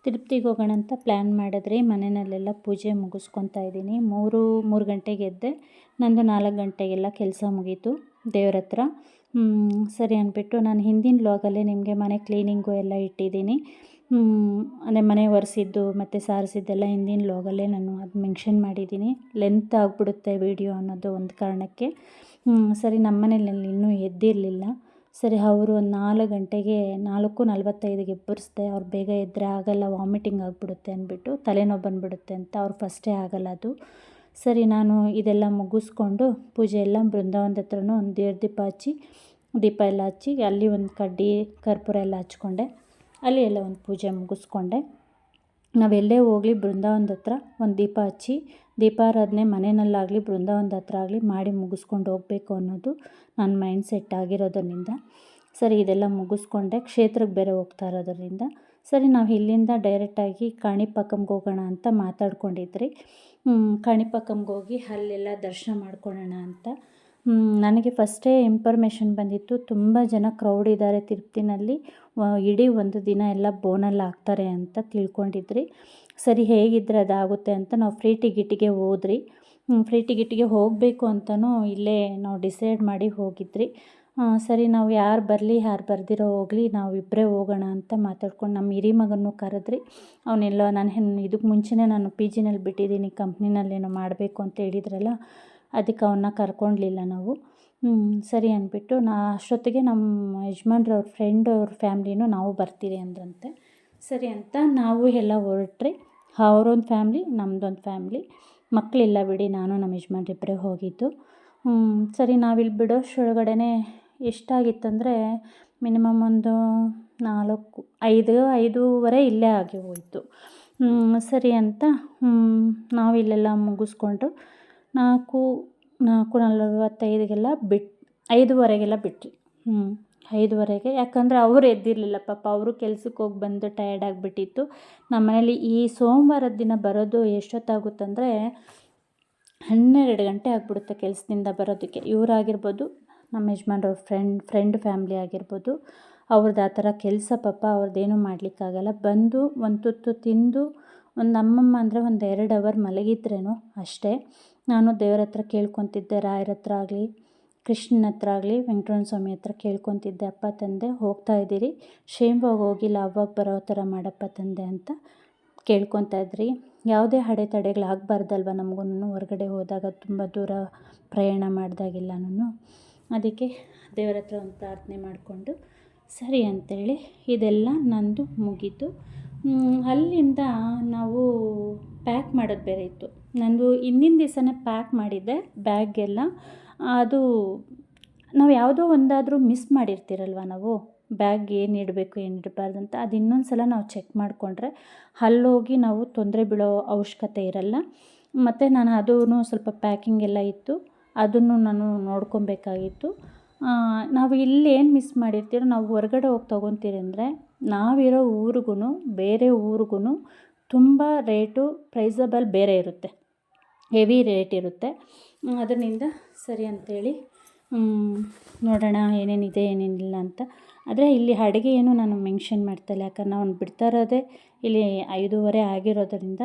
ತಿರುಪ್ತಿಗೆ ಹೋಗೋಣ ಅಂತ ಪ್ಲ್ಯಾನ್ ಮಾಡಿದ್ರಿ. ಮನೆಯಲ್ಲೆಲ್ಲ ಪೂಜೆ ಮುಗಿಸ್ಕೊತಾ ಇದ್ದೀನಿ. 3 ಗಂಟೆಗೆ ಎದ್ದೆ. ನಂದು 4 ಗಂಟೆಗೆಲ್ಲ ಕೆಲಸ ಮುಗೀತು ದೇವ್ರ ಹತ್ರ. ಸರಿ ಅಂದ್ಬಿಟ್ಟು ನಾನು ಹಿಂದಿನ ವ್ಲಾಗಲ್ಲೇ ನಿಮಗೆ ಮನೆ ಕ್ಲೀನಿಂಗು ಎಲ್ಲ ಇಟ್ಟಿದ್ದೀನಿ. ಅಂದರೆ ಮನೆ ಒರೆಸಿದ್ದು ಮತ್ತು ಸಾರಿಸಿದ್ದೆಲ್ಲ ಹಿಂದಿನ ವ್ಲಾಗಲ್ಲೇ ನಾನು ಅದು ಮೆನ್ಷನ್ ಮಾಡಿದ್ದೀನಿ. ಲೆಂತ್ ಆಗಿಬಿಡುತ್ತೆ ವಿಡಿಯೋ ಅನ್ನೋದು ಒಂದು ಕಾರಣಕ್ಕೆ. ಸರಿ, ನಮ್ಮ ಮನೇಲಿ ಇನ್ನೂ ಎದ್ದಿರಲಿಲ್ಲ. ಸರಿ, ಅವರು ಒಂದು 4 ಗಂಟೆಗೆ 4:45ಗೆ ಎಬ್ಬರಿಸ್ದೆ. ಅವ್ರು ಬೇಗ ಎದ್ದರೆ ಆಗಲ್ಲ, ವಾಮಿಟಿಂಗ್ ಆಗಿಬಿಡುತ್ತೆ ಅಂದ್ಬಿಟ್ಟು, ತಲೆನೋವು ಬಂದುಬಿಡುತ್ತೆ ಅಂತ. ಅವ್ರು ಫಸ್ಟೇ ಆಗಲ್ಲ ಅದು. ಸರಿ, ನಾನು ಇದೆಲ್ಲ ಮುಗಿಸ್ಕೊಂಡು ಪೂಜೆ ಎಲ್ಲ ಬೃಂದಾವನದ ಹತ್ರನೂ ಒಂದು ದೀಪ ಎಲ್ಲ ಹಚ್ಚಿ, ಅಲ್ಲಿ ಒಂದು ಕಡ್ಡಿ ಕರ್ಪೂರ ಎಲ್ಲ ಹಚ್ಕೊಂಡೆ. ಅಲ್ಲಿ ಎಲ್ಲ ಒಂದು ಪೂಜೆ ಮುಗಿಸ್ಕೊಂಡೆ. ನಾವೆಲ್ಲೇ ಹೋಗಲಿ ಬೃಂದಾವನದ ಹತ್ರ ಒಂದು ದೀಪ ಹಚ್ಚಿ, ದೀಪಾರಾಧನೆ ಮನೆಯಲ್ಲಾಗಲಿ ಬೃಂದಾವನದ ಹತ್ರ ಆಗಲಿ ಮಾಡಿ ಮುಗಿಸ್ಕೊಂಡು ಹೋಗಬೇಕು ಅನ್ನೋದು ನನ್ನ ಮೈಂಡ್ ಸೆಟ್ ಆಗಿರೋದರಿಂದ ಸರಿ, ಇದೆಲ್ಲ ಮುಗಿಸ್ಕೊಂಡೆ. ಕ್ಷೇತ್ರಕ್ಕೆ ಬೇರೆ ಹೋಗ್ತಾ ಇರೋದರಿಂದ ಸರಿ, ನಾವು ಇಲ್ಲಿಂದ ಡೈರೆಕ್ಟಾಗಿ ಕಾಣಿಪಾಕಂಗೆ ಹೋಗೋಣ ಅಂತ ಮಾತಾಡ್ಕೊಂಡಿದ್ರಿ. ಕಾಣಿಪಾಕಂಗೆ ಹೋಗಿ ಅಲ್ಲೆಲ್ಲ ದರ್ಶನ ಮಾಡ್ಕೊಳ್ಳೋಣ ಅಂತ. ನನಗೆ ಫಸ್ಟೇ ಇನ್ಫಾರ್ಮೇಷನ್ ಬಂದಿತ್ತು, ತುಂಬ ಜನ ಕ್ರೌಡ್ ಇದ್ದಾರೆ ತಿರುಪ್ತಿನಲ್ಲಿ, ಇಡೀ ಒಂದು ದಿನ ಎಲ್ಲ ಬೋನಲ್ಲಿ ಹಾಕ್ತಾರೆ ಅಂತ ತಿಳ್ಕೊಂಡಿದ್ರಿ. ಸರಿ, ಹೇಗಿದ್ದರೆ ಅದಾಗುತ್ತೆ ಅಂತ ನಾವು ಫ್ರೀ ಟಿಕೆಟಿಗೆ ಹೋದ್ರಿ. ಫ್ರೀ ಟಿಕೆಟಿಗೆ ಹೋಗಬೇಕು ಅಂತಲೂ ಇಲ್ಲೇ ನಾವು ಡಿಸೈಡ್ ಮಾಡಿ ಹೋಗಿದ್ರಿ. ಸರಿ, ನಾವು ಯಾರು ಬರಲಿ ಯಾರು ಬರ್ದಿರೋ ಹೋಗಲಿ, ನಾವು ಇಬ್ಬರೇ ಹೋಗೋಣ ಅಂತ ಮಾತಾಡ್ಕೊಂಡು ನಮ್ಮ ಹಿರಿ ಮಗನೂ ಕರೆದ್ರಿ. ಅವನೆಲ್ಲೋ ಇದಕ್ಕೆ ಮುಂಚೆನೇ ನಾನು ಪಿ ಜಿನಲ್ಲಿ ಬಿಟ್ಟಿದ್ದೀನಿ, ಕಂಪ್ನಿನಲ್ಲೇನೋ ಮಾಡಬೇಕು ಅಂತ ಹೇಳಿದ್ರಲ್ಲ, ಅದಕ್ಕೆ ಅವನ್ನ ಕರ್ಕೊಳ್ಲಿಲ್ಲ ನಾವು. ಸರಿ ಅಂದ್ಬಿಟ್ಟು ಅಷ್ಟೊತ್ತಿಗೆ ನಮ್ಮ ಯಜಮಾನ್ರವ್ರ ಫ್ರೆಂಡ್ ಅವ್ರ ಫ್ಯಾಮ್ಲಿನೂ ನಾವು ಬರ್ತೀರಿ ಅಂದ್ರಂತೆ. ಸರಿ ಅಂತ ನಾವು ಎಲ್ಲ ಹೊರಟ್ರಿ. ಅವರೊಂದು ಫ್ಯಾಮ್ಲಿ, ನಮ್ಮದೊಂದು ಫ್ಯಾಮ್ಲಿ. ಮಕ್ಕಳಿಲ್ಲ ಬಿಡಿ, ನಾನು ನಮ್ಮ ಯಜಮಾನ್ರಿಬ್ಬರೇ ಹೋಗಿದ್ದು. ಸರಿ, ನಾವಿಲ್ಲಿ ಬಿಡೋಷ್ಟರೊಳಗಡೆ ಎಷ್ಟಾಗಿತ್ತಂದರೆ ಮಿನಿಮಮ್ ಒಂದು 5:30 ಇಲ್ಲೇ ಆಗಿ ಹೋಯಿತು. ಸರಿ ಅಂತ ನಾವಿಲ್ಲೆಲ್ಲ ಮುಗಿಸ್ಕೊಂಡು 4:45ಗೆಲ್ಲ 5:30ಗೆಲ್ಲ ಬಿಟ್ರಿ. 5:30ಗೆ, ಯಾಕಂದರೆ ಅವರು ಎದ್ದಿರಲಿಲ್ಲ ಪಾಪ. ಅವರು ಕೆಲ್ಸಕ್ಕೆ ಹೋಗಿ ಬಂದು ಟಯರ್ಡ್ ಆಗಿಬಿಟ್ಟಿತ್ತು. ನಮ್ಮ ಮನೇಲಿ ಈ ಸೋಮವಾರದ ದಿನ ಬರೋದು ಎಷ್ಟೊತ್ತಾಗುತ್ತಂದರೆ 12 ಗಂಟೆ ಆಗಿಬಿಡುತ್ತೆ ಕೆಲಸದಿಂದ ಬರೋದಕ್ಕೆ. ಇವರಾಗಿರ್ಬೋದು, ನಮ್ಮ ಯಜಮಾನ್ರವ್ರ ಫ್ರೆಂಡ್ ಫ್ಯಾಮ್ಲಿ ಆಗಿರ್ಬೋದು, ಅವ್ರದ್ದು ಆ ಥರ ಕೆಲಸ ಪಾಪ, ಅವ್ರದ್ದೇನೂ ಮಾಡಲಿಕ್ಕಾಗಲ್ಲ. ಬಂದು ಒಂದು ತುತ್ತು ತಿಂದು ಒಂದು ನಮ್ಮಮ್ಮ ಅಂದರೆ ಒಂದು 2 ಅವರ್ ಮಲಗಿದ್ರೇನೋ ಅಷ್ಟೇ. ನಾನು ದೇವ್ರ ಹತ್ರ ಕೇಳ್ಕೊತಿದ್ದೆ, ರಾಯರ ಹತ್ರ ಆಗಲಿ ಕೃಷ್ಣನ ಹತ್ರ ಆಗಲಿ ವೆಂಕಟರಮಣ ಸ್ವಾಮಿ ಹತ್ರ ಕೇಳ್ಕೊತಿದ್ದೆ, ಅಪ್ಪ ತಂದೆ ಹೋಗ್ತಾ ಇದ್ದೀರಿ, ಕ್ಷೇಮವಾಗಿ ಹೋಗಿಲ್ಲ, ಅವಾಗ ಬರೋ ಥರ ಮಾಡಪ್ಪ ತಂದೆ ಅಂತ ಕೇಳ್ಕೊತಾ ಇದ್ರಿ. ಯಾವುದೇ ಅಡೆತಡೆಗಳಾಗಬಾರ್ದಲ್ವ ನಮಗೂ ಹೊರಗಡೆ ಹೋದಾಗ, ತುಂಬ ದೂರ ಪ್ರಯಾಣ ಮಾಡಿದಾಗೆಲ್ಲನೂ. ಅದಕ್ಕೆ ದೇವರ ಹತ್ರ ಒಂದು ಪ್ರಾರ್ಥನೆ ಮಾಡಿಕೊಂಡು ಸರಿ ಅಂಥೇಳಿ ಇದೆಲ್ಲ ನಂದು ಮುಗೀತು. ಅಲ್ಲಿಂದ ನಾವು ಪ್ಯಾಕ್ ಮಾಡೋದು ಬೇರೆ ಇತ್ತು. ನಂದು ಹಿಂದಿನ ದಿವಸನೇ ಪ್ಯಾಕ್ ಮಾಡಿದ್ದೆ ಬ್ಯಾಗೆಲ್ಲ. ಅದು ನಾವು ಯಾವುದೋ ಒಂದಾದರೂ ಮಿಸ್ ಮಾಡಿರ್ತೀರಲ್ವ ನಾವು, ಬ್ಯಾಗ್ ಏನು ಇಡಬೇಕು ಏನು ಇಡಬಾರ್ದು ಅಂತ. ಅದು ಇನ್ನೊಂದು ಸಲ ನಾವು ಚೆಕ್ ಮಾಡಿಕೊಂಡ್ರೆ ಅಲ್ಲೋಗಿ ನಾವು ತೊಂದರೆ ಬೀಳೋ ಅವಶ್ಯಕತೆ ಇರಲ್ಲ. ಮತ್ತು ನಾನು ಅದೂ ಸ್ವಲ್ಪ ಪ್ಯಾಕಿಂಗ್ ಎಲ್ಲ ಇತ್ತು, ಅದನ್ನು ನಾನು ನೋಡ್ಕೊಬೇಕಾಗಿತ್ತು. ನಾವು ಇಲ್ಲೇನು ಮಿಸ್ ಮಾಡಿರ್ತೀರೋ, ನಾವು ಹೊರಗಡೆ ಹೋಗಿ ತೊಗೊತೀರಿ ಅಂದರೆ ನಾವಿರೋ ಊರಿಗೂ ಬೇರೆ ಊರಿಗೂ ತುಂಬ ರೇಟು ಪ್ರೈಸಬಲ್ ಬೇರೆ ಇರುತ್ತೆ, ಹೆವಿ ರೇಟ್ ಇರುತ್ತೆ. ಅದರಿಂದ ಸರಿ ಅಂಥೇಳಿ ನೋಡೋಣ ಏನೇನಿದೆ ಏನೇನಿಲ್ಲ ಅಂತ. ಆದರೆ ಇಲ್ಲಿ ಅಡುಗೆ ಏನು ನಾನು ಮೆನ್ಷನ್ ಮಾಡ್ತಾಯಿಲ್ಲ, ಯಾಕಂದ್ರೆ ನಾವು ಬಿಡ್ತಾ ಇರೋದೇ ಇಲ್ಲಿ 5:30 ಆಗಿರೋದರಿಂದ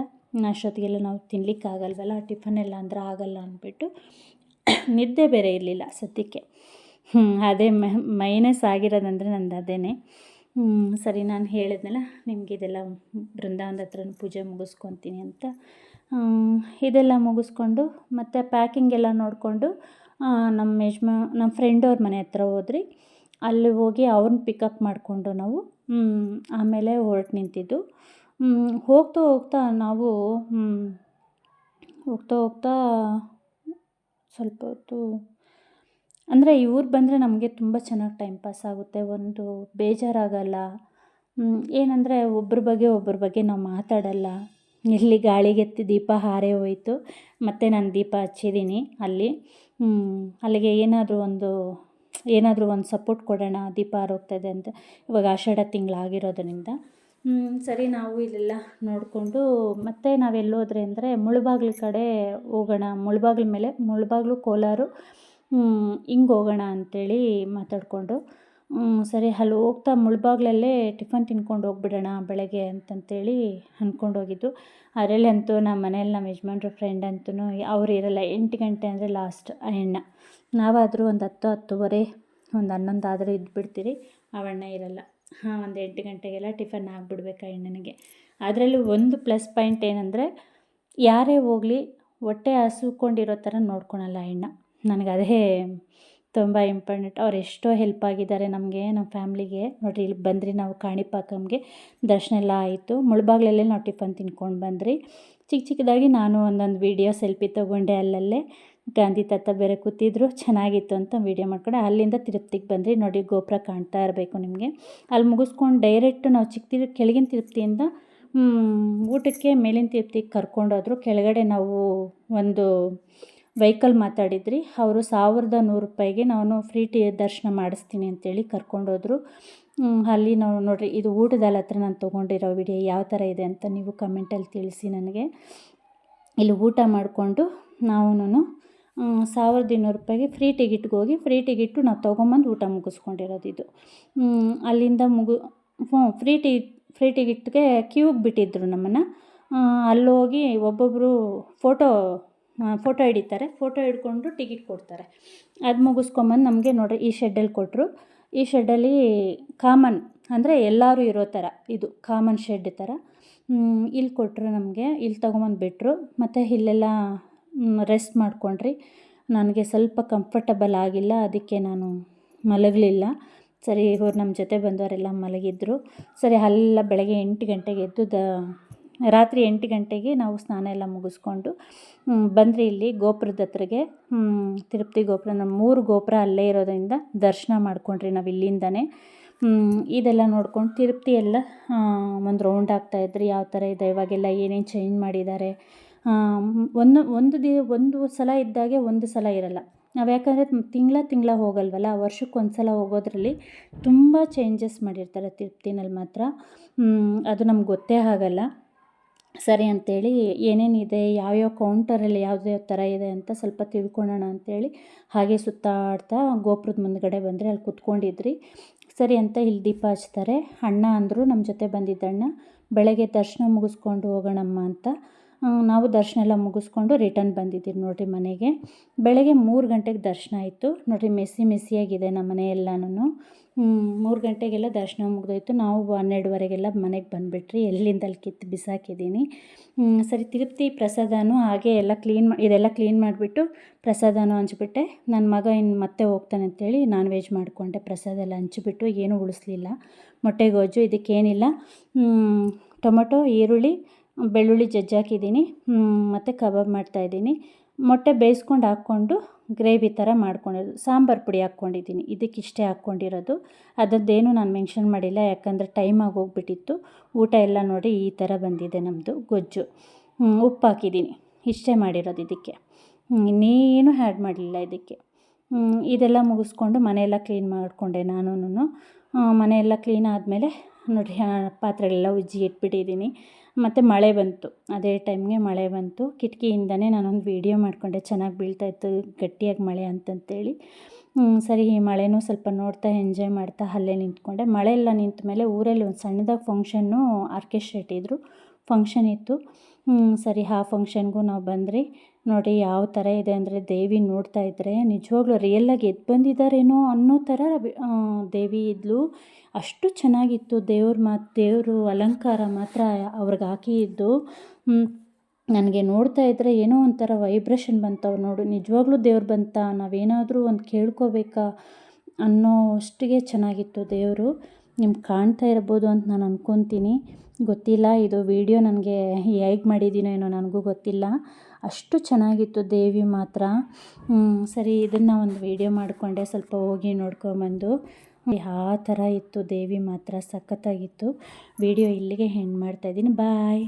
ಅಷ್ಟೊತ್ತಿಗೆಲ್ಲ ನಾವು ತಿನ್ನಲಿಕ್ಕಾಗಲ್ವಲ್ಲ, ಟಿಫನ್ ಎಲ್ಲ ಅಂದರೆ ಆಗಲ್ಲ ಅಂದ್ಬಿಟ್ಟು ನಿದ್ದೆ ಬೇರೆ ಇರಲಿಲ್ಲ ಸದ್ಯಕ್ಕೆ. ಅದೇ ಮೈನಸ್ ಆಗಿರೋದಂದರೆ ನಂದು ಅದೇ. ಸರಿ, ನಾನು ಹೇಳಿದ್ನಲ್ಲ ನಿಮಗೆ, ಇದೆಲ್ಲ ಬೃಂದಾವನದ ಹತ್ರ ಪೂಜೆ ಮುಗಿಸ್ಕೊತೀನಿ ಅಂತ. ಇದೆಲ್ಲ ಮುಗಿಸ್ಕೊಂಡು ಮತ್ತು ಪ್ಯಾಕಿಂಗ್ ಎಲ್ಲ ನೋಡಿಕೊಂಡು ನಮ್ಮ ಫ್ರೆಂಡ್ ಅವ್ರ ಮನೆ ಹತ್ರ ಹೋದ್ರಿ. ಅಲ್ಲಿ ಹೋಗಿ ಅವ್ರನ್ನ ಪಿಕಪ್ ಮಾಡಿಕೊಂಡು ನಾವು ಆಮೇಲೆ ಹೊರಟು ನಿಂತಿದ್ದು. ಹೋಗ್ತಾ ನಾವು ಹೋಗ್ತಾ ಸ್ವಲ್ಪ ಹೊತ್ತು ಅಂದರೆ ಇವ್ರು ಬಂದರೆ ನಮಗೆ ತುಂಬ ಚೆನ್ನಾಗಿ ಟೈಮ್ ಪಾಸ್ ಆಗುತ್ತೆ, ಒಂದು ಬೇಜಾರಾಗಲ್ಲ. ಏನಂದರೆ ಒಬ್ಬರ ಬಗ್ಗೆ ನಾವು ಮಾತಾಡಲ್ಲ. ಇಲ್ಲಿ ಗಾಳಿಗೆತ್ತಿ ದೀಪ ಹಾರೇ ಹೋಯಿತು, ಮತ್ತು ನಾನು ದೀಪ ಹಚ್ಚಿದ್ದೀನಿ ಅಲ್ಲಿಗೆ ಏನಾದರೂ ಒಂದು ಸಪೋರ್ಟ್ ಕೊಡೋಣ, ದೀಪ ಹಾರೋಗ್ತಾಯಿದೆ ಅಂತ. ಇವಾಗ ಆಷಾಢ ತಿಂಗಳಾಗಿರೋದ್ರಿಂದ ಸರಿ, ನಾವು ಇಲ್ಲೆಲ್ಲ ನೋಡಿಕೊಂಡು ಮತ್ತೆ ನಾವೆಲ್ಲೋದ್ರೆ ಅಂದರೆ ಮುಳಬಾಗ್ಲು ಕಡೆ ಹೋಗೋಣ, ಮುಳಬಾಗ್ಲು ಕೋಲಾರ ಹಿಂಗೆ ಹೋಗೋಣ ಅಂಥೇಳಿ ಮಾತಾಡಿಕೊಂಡು ಸರಿ ಅಲ್ಲಿ ಹೋಗ್ತಾ ಮುಳ್ಬಾಗ್ಲಲ್ಲೇ ಟಿಫನ್ ತಿನ್ಕೊಂಡು ಹೋಗ್ಬಿಡೋಣ ಬೆಳಗ್ಗೆ ಅಂತಂತೇಳಿ ಅಂದ್ಕೊಂಡು ಹೋಗಿದ್ದು. ಅದರಲ್ಲಿ ಅಂತೂ ನಮ್ಮ ಮನೇಲಿ ನಮ್ಮ ಯಜಮಾನ್ರ ಫ್ರೆಂಡ್ ಅಂತೂ ಅವ್ರು ಇರೋಲ್ಲ. 8 ಗಂಟೆ ಅಂದರೆ ಲಾಸ್ಟ್ ಆ ಅಣ್ಣ. ನಾವಾದರೂ ಒಂದು 10, 10:30, ಒಂದು 11 ಆದರೆ ಇದ್ದುಬಿಡ್ತೀರಿ. ಅವಣ್ಣ ಇರೋಲ್ಲ. ಒಂದು 8 ಗಂಟೆಗೆಲ್ಲ ಟಿಫನ್ ಆಗಿಬಿಡ್ಬೇಕು ಆ ಅಣ್ಣನಿಗೆ. ಅದರಲ್ಲೂ ಒಂದು ಪ್ಲಸ್ ಪಾಯಿಂಟ್ ಏನಂದರೆ, ಯಾರೇ ಹೋಗಲಿ ಹೊಟ್ಟೆ ಹಸ್ಕೊಂಡಿರೋ ಥರ ನೋಡ್ಕೊಳಲ್ಲ ಆ ಅಣ್ಣ. ನನಗೆ ಅದೇ ತುಂಬ ಇಂಪಾರ್ಟೆಂಟ್. ಅವ್ರು ಎಷ್ಟೋ ಹೆಲ್ಪ್ ಆಗಿದ್ದಾರೆ ನಮಗೆ, ನಮ್ಮ ಫ್ಯಾಮ್ಲಿಗೆ. ನೋಡಿರಿ, ಇಲ್ಲಿ ಬಂದ್ರಿ ನಾವು ಕಾಣಿಪಾಕಂಗೆ ದರ್ಶನ ಎಲ್ಲ ಆಯಿತು. ಮುಳ್ಬಾಗ್ಲಲ್ಲೇ ನಾವು ಟಿಫನ್ ತಿನ್ಕೊಂಡು ಬಂದ್ರಿ. ಚಿಕ್ಕದಾಗಿ ನಾನು ಒಂದೊಂದು ವೀಡಿಯೋ ಸೆಲ್ಫಿ ತೊಗೊಂಡೆ. ಅಲ್ಲಲ್ಲೇ ಗಾಂಧಿ ತಾತ ಬೇರೆ ಕೂತಿದ್ರು, ಚೆನ್ನಾಗಿತ್ತು ಅಂತ ವೀಡಿಯೋ ಮಾಡ್ಕೊಂಡು ಅಲ್ಲಿಂದ ತಿರುಪ್ತಿಗೆ ಬಂದ್ರಿ. ನೋಡಿ, ಗೋಪುರ ಕಾಣ್ತಾ ಇರಬೇಕು ನಿಮಗೆ. ಅಲ್ಲಿ ಮುಗಿಸ್ಕೊಂಡು ಡೈರೆಕ್ಟು ನಾವು ಕೆಳಗಿನ ತಿರುಪ್ತಿಯಿಂದ ಊಟಕ್ಕೆ ಮೇಲಿನ ತಿರುಪ್ತಿಗೆ ಕರ್ಕೊಂಡೋದ್ರು. ಕೆಳಗಡೆ ನಾವು ಒಂದು ವೆಹಿಕಲ್ ಮಾತಾಡಿದ್ರಿ. ಅವರು 1100 ರೂಪಾಯಿಗೆ ನಾನು ಫ್ರೀ ದರ್ಶನ ಮಾಡಿಸ್ತೀನಿ ಅಂತೇಳಿ ಕರ್ಕೊಂಡೋದ್ರು. ಅಲ್ಲಿ ನಾವು ನೋಡಿರಿ, ಇದು ಊಟದಲ್ಲಿ ಹತ್ರ ನಾನು ತೊಗೊಂಡಿರೋ ವಿಡಿಯೋ ಯಾವ ಥರ ಇದೆ ಅಂತ ನೀವು ಕಮೆಂಟಲ್ಲಿ ತಿಳಿಸಿ ನನಗೆ. ಇಲ್ಲಿ ಊಟ ಮಾಡಿಕೊಂಡು ನಾವು 1200 ರೂಪಾಯಿಗೆ ಫ್ರೀ ಟಿಕೆಟ್ಗೆ ಹೋಗಿ ಫ್ರೀ ಟಿಕೆಟು ನಾವು ತೊಗೊಂಬಂದು ಊಟ ಮುಗಿಸ್ಕೊಂಡಿರೋದು ಇದು. ಅಲ್ಲಿಂದ ಫ್ರೀ ಟಿಕೆಟ್ಗೆ ಕ್ಯೂಗೆ ಬಿಟ್ಟಿದ್ರು ನಮ್ಮನ್ನು. ಅಲ್ಲೋಗಿ ಒಬ್ಬೊಬ್ಬರು ಫೋಟೋ ಹಿಡಿತಾರೆ. ಫೋಟೋ ಹಿಡ್ಕೊಂಡು ಟಿಕೆಟ್ ಕೊಡ್ತಾರೆ. ಅದು ಮುಗಿಸ್ಕೊಂಬಂದು ನಮಗೆ ನೋಡಿರಿ ಈ ಶೆಡ್ಡಲ್ಲಿ ಕೊಟ್ಟರು. ಈ ಶೆಡ್ಡಲ್ಲಿ ಕಾಮನ್ ಅಂದರೆ ಎಲ್ಲರೂ ಇರೋ ಥರ, ಇದು ಕಾಮನ್ ಶೆಡ್ ಥರ ಇಲ್ಲಿ ಕೊಟ್ಟರು ನಮಗೆ. ಇಲ್ಲಿ ತೊಗೊಂಬಂದು ಬಿಟ್ಟರು. ಮತ್ತು ಇಲ್ಲೆಲ್ಲ ರೆಸ್ಟ್ ಮಾಡ್ಕೊಂಡ್ರಿ. ನನಗೆ ಸ್ವಲ್ಪ ಕಂಫರ್ಟಬಲ್ ಆಗಿಲ್ಲ, ಅದಕ್ಕೆ ನಾನು ಮಲಗಲಿಲ್ಲ. ಸರಿ, ಇವರು ನಮ್ಮ ಜೊತೆ ಬಂದವರೆಲ್ಲ ಮಲಗಿದ್ರು. ಸರಿ, ಅಲ್ಲೆಲ್ಲ ಬೆಳಗ್ಗೆ 8 ಗಂಟೆಗೆ ಎದ್ದು ರಾತ್ರಿ 8 ಗಂಟೆಗೆ ನಾವು ಸ್ನಾನ ಎಲ್ಲ ಮುಗಿಸ್ಕೊಂಡು ಬಂದ್ರಿ. ಇಲ್ಲಿ ಗೋಪುರದ ಹತ್ರಗೆ, ತಿರುಪತಿ ಗೋಪುರ, ನಮ್ಮ 3 ಗೋಪುರ ಅಲ್ಲೇ ಇರೋದ್ರಿಂದ ದರ್ಶನ ಮಾಡ್ಕೊಂಡ್ರಿ ನಾವು ಇಲ್ಲಿಂದನೇ. ಇದೆಲ್ಲ ನೋಡ್ಕೊಂಡು ತಿರುಪತಿ ಎಲ್ಲ ಒಂದು ರೌಂಡ್ ಆಗ್ತಾಯಿದ್ರಿ. ಯಾವ ಥರ ಇದೆ ಇವಾಗೆಲ್ಲ, ಏನೇನು ಚೇಂಜ್ ಮಾಡಿದ್ದಾರೆ. ಒಂದು ಸಲ ಇದ್ದಾಗೆ ಒಂದು ಸಲ ಇರಲ್ಲ. ನಾವು ಯಾಕಂದರೆ ತಿಂಗಳ ಹೋಗಲ್ವಲ್ಲ, ವರ್ಷಕ್ಕೊಂದು ಸಲ ಹೋಗೋದ್ರಲ್ಲಿ ತುಂಬ ಚೇಂಜಸ್ ಮಾಡಿರ್ತಾರೆ ತಿರುಪ್ತಿನಲ್ಲಿ ಮಾತ್ರ. ಅದು ನಮ್ಗೆ ಗೊತ್ತೇ ಆಗಲ್ಲ. ಸರಿ ಅಂಥೇಳಿ ಏನೇನಿದೆ, ಯಾವ್ಯಾವ ಕೌಂಟರಲ್ಲಿ ಯಾವ್ಯಾವ ಥರ ಇದೆ ಅಂತ ಸ್ವಲ್ಪ ತಿಳ್ಕೊಳ್ಳೋಣ ಅಂಥೇಳಿ ಹಾಗೆ ಸುತ್ತಾಡ್ತಾ ಗೋಪುರದ ಮುಂದ್ಗಡೆ ಬಂದರೆ ಅಲ್ಲಿ ಕೂತ್ಕೊಂಡಿದ್ರಿ. ಸರಿ ಅಂತ ಇಲ್ಲಿ ದೀಪ ಹಚ್ತಾರೆ. ಅಣ್ಣ ಅಂದರು, ನಮ್ಮ ಜೊತೆ ಬಂದಿದ್ದಣ್ಣ, ಬೆಳಗ್ಗೆ ದರ್ಶನ ಮುಗಿಸ್ಕೊಂಡು ಹೋಗೋಣಮ್ಮ ಅಂತ. ನಾವು ದರ್ಶನ ಎಲ್ಲ ಮುಗಿಸ್ಕೊಂಡು ರಿಟರ್ನ್ ಬಂದಿದ್ದೀವಿ ನೋಡಿರಿ ಮನೆಗೆ. ಬೆಳಗ್ಗೆ 3 ಗಂಟೆಗೆ ದರ್ಶನ ಆಯಿತು. ನೋಡಿರಿ, ಮೆಸ್ಸಿಯಾಗಿದೆ ನಮ್ಮ ಮನೆ ಎಲ್ಲನೂ. 3 ಗಂಟೆಗೆಲ್ಲ ದರ್ಶನ ಮುಗಿದೋಯ್ತು. ನಾವು 12:30ಗೆಲ್ಲ ಮನೆಗೆ ಬಂದುಬಿಟ್ರಿ. ಎಲ್ಲಿಂದ ಅಲ್ಲಿ ಕಿತ್ತು ಬಿಸಾಕಿದ್ದೀನಿ. ಸರಿ, ತಿರುಪ್ತಿ ಪ್ರಸಾದನೂ ಹಾಗೆ ಎಲ್ಲ ಇದೆಲ್ಲ ಕ್ಲೀನ್ ಮಾಡಿಬಿಟ್ಟು ಪ್ರಸಾದನೂ ಹಂಚ್ಬಿಟ್ಟೆ. ನನ್ನ ಮಗ ಇನ್ನು ಮತ್ತೆ ಹೋಗ್ತಾನೆ ಅಂತೇಳಿ ನಾನ್ ವೆಜ್ ಮಾಡಿಕೊಂಡೆ. ಪ್ರಸಾದ ಎಲ್ಲ ಹಂಚಿಬಿಟ್ಟು ಏನೂ ಉಳಿಸ್ಲಿಲ್ಲ. ಮೊಟ್ಟೆ ಗೊಜ್ಜು, ಇದಕ್ಕೇನಿಲ್ಲ, ಟೊಮೊಟೊ, ಈರುಳ್ಳಿ, ಬೆಳ್ಳುಳ್ಳಿ ಜಜ್ಜಾಕಿದ್ದೀನಿ. ಮತ್ತು ಕಬಾಬ್ ಮಾಡ್ತಾಯಿದ್ದೀನಿ. ಮೊಟ್ಟೆ ಬೇಯಿಸ್ಕೊಂಡು ಹಾಕ್ಕೊಂಡು ಗ್ರೇವಿ ಥರ ಮಾಡ್ಕೊಂಡಿರೋದು. ಸಾಂಬಾರು ಪುಡಿ ಹಾಕ್ಕೊಂಡಿದ್ದೀನಿ. ಇದಕ್ಕಿಷ್ಟೇ ಹಾಕ್ಕೊಂಡಿರೋದು. ಅದರದ್ದೇನು ನಾನು ಮೆನ್ಷನ್ ಮಾಡಿಲ್ಲ, ಯಾಕಂದರೆ ಟೈಮ್ ಆಗೋಗ್ಬಿಟ್ಟಿತ್ತು. ಊಟ ಎಲ್ಲ ನೋಡಿ ಈ ಥರ ಬಂದಿದೆ ನಮ್ಮದು ಗೊಜ್ಜು. ಉಪ್ಪು ಹಾಕಿದ್ದೀನಿ. ಇಷ್ಟೇ ಮಾಡಿರೋದು ಇದಕ್ಕೆ, ಇನ್ನೇನು ಆ್ಯಡ್ ಮಾಡಲಿಲ್ಲ ಇದಕ್ಕೆ. ಇದೆಲ್ಲ ಮುಗಿಸ್ಕೊಂಡು ಮನೆಯೆಲ್ಲ ಕ್ಲೀನ್ ಮಾಡಿಕೊಂಡೆ ನಾನು. ಮನೆಯೆಲ್ಲ ಕ್ಲೀನ್ ಆದಮೇಲೆ ನೋಡಿರಿ, ಪಾತ್ರೆಗಳೆಲ್ಲ ಉಜ್ಜಿ ಇಟ್ಬಿಟ್ಟಿದ್ದೀನಿ. ಮತ್ತು ಮಳೆ ಬಂತು, ಅದೇ ಟೈಮ್ಗೆ ಮಳೆ ಬಂತು. ಕಿಟಕಿಯಿಂದನೇ ನಾನೊಂದು ವೀಡಿಯೋ ಮಾಡಿಕೊಂಡೆ, ಚೆನ್ನಾಗಿ ಬೀಳ್ತಾಯಿತ್ತು ಗಟ್ಟಿಯಾಗಿ ಮಳೆ ಅಂತಂತೇಳಿ. ಸರಿ, ಈ ಮಳೆನೂ ಸ್ವಲ್ಪ ನೋಡ್ತಾ ಎಂಜಾಯ್ ಮಾಡ್ತಾ ಅಲ್ಲೇ ನಿಂತ್ಕೊಂಡೆ. ಮಳೆ ಎಲ್ಲ ನಿಂತ ಮೇಲೆ ಊರಲ್ಲಿ ಒಂದು ಸಣ್ಣದಾಗಿ ಫಂಕ್ಷನ್ನು ಆರ್ಕೆಸ್ಟ್ರಾ ಇಟ್ಟಿದ್ರು, ಫಂಕ್ಷನ್ ಇತ್ತು. ಸರಿ, ಆ ಫಂಕ್ಷನ್ಗೂ ನಾವು ಬಂದ್ರಿ. ನೋಡಿ ಯಾವ ಥರ ಇದೆ ಅಂದರೆ, ದೇವಿ ನೋಡ್ತಾ ಇದ್ದರೆ ನಿಜವಾಗ್ಲೂ ರಿಯಲ್ಲಾಗಿ ಎದ್ದು ಬಂದಿದ್ದಾರೇನೋ ಅನ್ನೋ ಥರ ದೇವಿ ಇದ್ಲು. ಅಷ್ಟು ಚೆನ್ನಾಗಿತ್ತು ದೇವರು ಅಲಂಕಾರ ಮಾತ್ರ ಅವ್ರಿಗೆ ಹಾಕಿದ್ದು. ನನಗೆ ನೋಡ್ತಾ ಇದ್ದರೆ ಏನೋ ಒಂಥರ ವೈಬ್ರೇಷನ್ ಬಂತವು. ನೋಡು, ನಿಜವಾಗ್ಲೂ ದೇವ್ರು ಬಂತ, ನಾವೇನಾದರೂ ಒಂದು ಕೇಳ್ಕೋಬೇಕಾ ಅನ್ನೋ ಅಷ್ಟಿಗೆ ಚೆನ್ನಾಗಿತ್ತು ದೇವರು. ನಿಮ್ಗೆ ಕಾಣ್ತಾ ಇರ್ಬೋದು ಅಂತ ನಾನು ಅಂದ್ಕೊತೀನಿ. ಗೊತ್ತಿಲ್ಲ, ಇದು ವಿಡಿಯೋ ನನಗೆ ಹೇಗೆ ಮಾಡಿದ್ದೀನೋ ಏನೋ ನನಗೂ ಗೊತ್ತಿಲ್ಲ. ಅಷ್ಟು ಚೆನ್ನಾಗಿತ್ತು ದೇವಿ ಮಾತ್ರ. ಸರಿ, ಇದನ್ನು ಒಂದು ವಿಡಿಯೋ ಮಾಡಿಕೊಂಡೆ, ಸ್ವಲ್ಪ ಹೋಗಿ ನೋಡ್ಕೊಂಬಂದು. ಆ ಥರ ಇತ್ತು ದೇವಿ ಮಾತ್ರ, ಸಖತ್ತಾಗಿತ್ತು. ವಿಡಿಯೋ ಇಲ್ಲಿಗೆ ಎಂಡ್ ಮಾಡ್ತಾಯಿದ್ದೀನಿ. ಬಾಯ್.